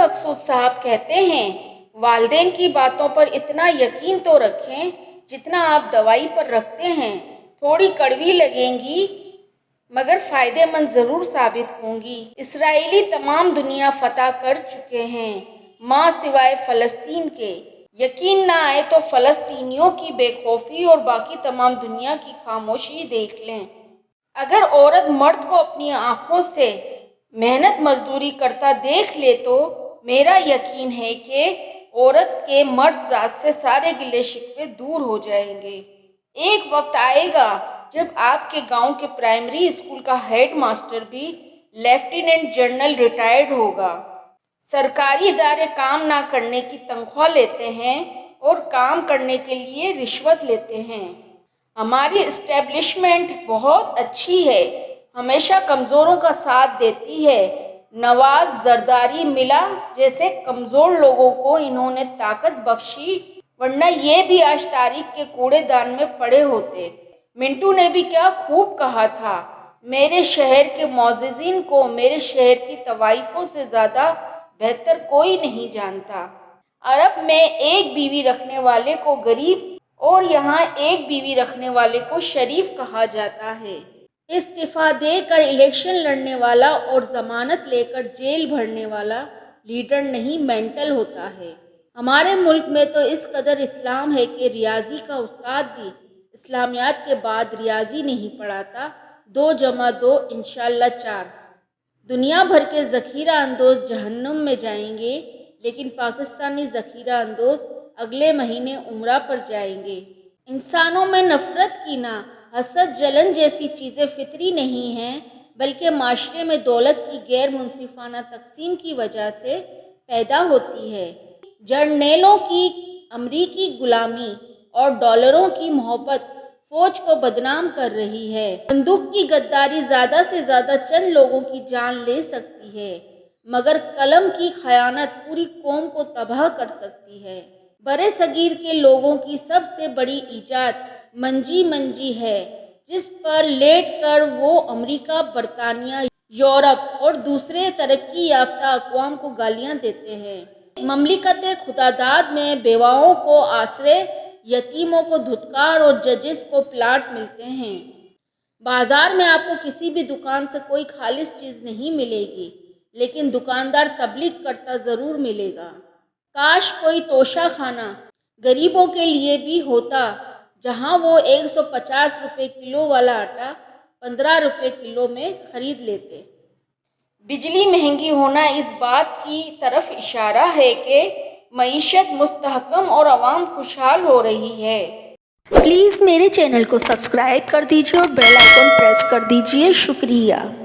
مقصود صاحب کہتے ہیں، والدین کی باتوں پر اتنا یقین تو رکھیں جتنا آپ دوائی پر رکھتے ہیں۔ تھوڑی کڑوی لگیں گی مگر فائدہ مند ضرور ثابت ہوں گی۔ اسرائیلی تمام دنیا فتح کر چکے ہیں ماں سوائے فلسطین کے۔ یقین نہ آئے تو فلسطینیوں کی بے خوفی اور باقی تمام دنیا کی خاموشی دیکھ لیں۔ اگر عورت مرد کو اپنی آنکھوں سے محنت مزدوری کرتا دیکھ لے تو میرا یقین ہے کہ عورت کے مرد ذات سے سارے گلے شکوے دور ہو جائیں گے۔ ایک وقت آئے گا جب آپ کے گاؤں کے پرائمری اسکول کا ہیڈ ماسٹر بھی لیفٹیننٹ جنرل ریٹائرڈ ہوگا۔ سرکاری ادارے کام نہ کرنے کی تنخواہ لیتے ہیں اور کام کرنے کے لیے رشوت لیتے ہیں۔ ہماری اسٹیبلشمنٹ بہت اچھی ہے، ہمیشہ کمزوروں کا ساتھ دیتی ہے۔ نواز زرداری ملا جیسے کمزور لوگوں کو انہوں نے طاقت بخشی، ورنہ یہ بھی آج تاریخ کے کوڑے دان میں پڑے ہوتے۔ منٹو نے بھی کیا خوب کہا تھا، میرے شہر کے معززین کو میرے شہر کی طوائفوں سے زیادہ بہتر کوئی نہیں جانتا۔ عرب میں ایک بیوی رکھنے والے کو غریب اور یہاں ایک بیوی رکھنے والے کو شریف کہا جاتا ہے۔ استعفیٰ دے کر الیکشن لڑنے والا اور ضمانت لے کر جیل بھرنے والا لیڈر نہیں مینٹل ہوتا ہے۔ ہمارے ملک میں تو اس قدر اسلام ہے کہ ریاضی کا استاد بھی اسلامیات کے بعد ریاضی نہیں پڑھاتا۔ 2 + 2 انشاءاللہ 4۔ دنیا بھر کے ذخیرہ اندوز جہنم میں جائیں گے لیکن پاکستانی ذخیرہ اندوز اگلے مہینے عمرہ پر جائیں گے۔ انسانوں میں نفرت، کینہ، حسد، جلن جیسی چیزیں فطری نہیں ہیں بلکہ معاشرے میں دولت کی غیر منصفانہ تقسیم کی وجہ سے پیدا ہوتی ہے۔ جرنیلوں کی امریکی غلامی اور ڈالروں کی محبت فوج کو بدنام کر رہی ہے۔ بندوق کی غداری زیادہ سے زیادہ چند لوگوں کی جان لے سکتی ہے مگر قلم کی خیانت پوری قوم کو تباہ کر سکتی ہے۔ برِ صغیر کے لوگوں کی سب سے بڑی ایجاد منجی ہے جس پر لیٹ کر وہ امریکہ، برطانیہ، یورپ اور دوسرے ترقی یافتہ اقوام کو گالیاں دیتے ہیں۔ مملکت خداداد میں بیواؤں کو آسرے، یتیموں کو دھتکار اور ججز کو پلاٹ ملتے ہیں۔ بازار میں آپ کو کسی بھی دکان سے کوئی خالص چیز نہیں ملے گی لیکن دکاندار تبلیغ کرتا ضرور ملے گا۔ کاش کوئی توشہ خانہ غریبوں کے لیے بھی ہوتا جہاں وہ 150 روپے کلو والا آٹا 15 روپے کلو میں خرید لیتے۔ بجلی مہنگی ہونا اس بات کی طرف اشارہ ہے کہ معیشت مستحکم اور عوام خوشحال ہو رہی ہے۔ پلیز میرے چینل کو سبسکرائب کر دیجیے اور بیل آئیکن پریس کر دیجیے۔ شکریہ۔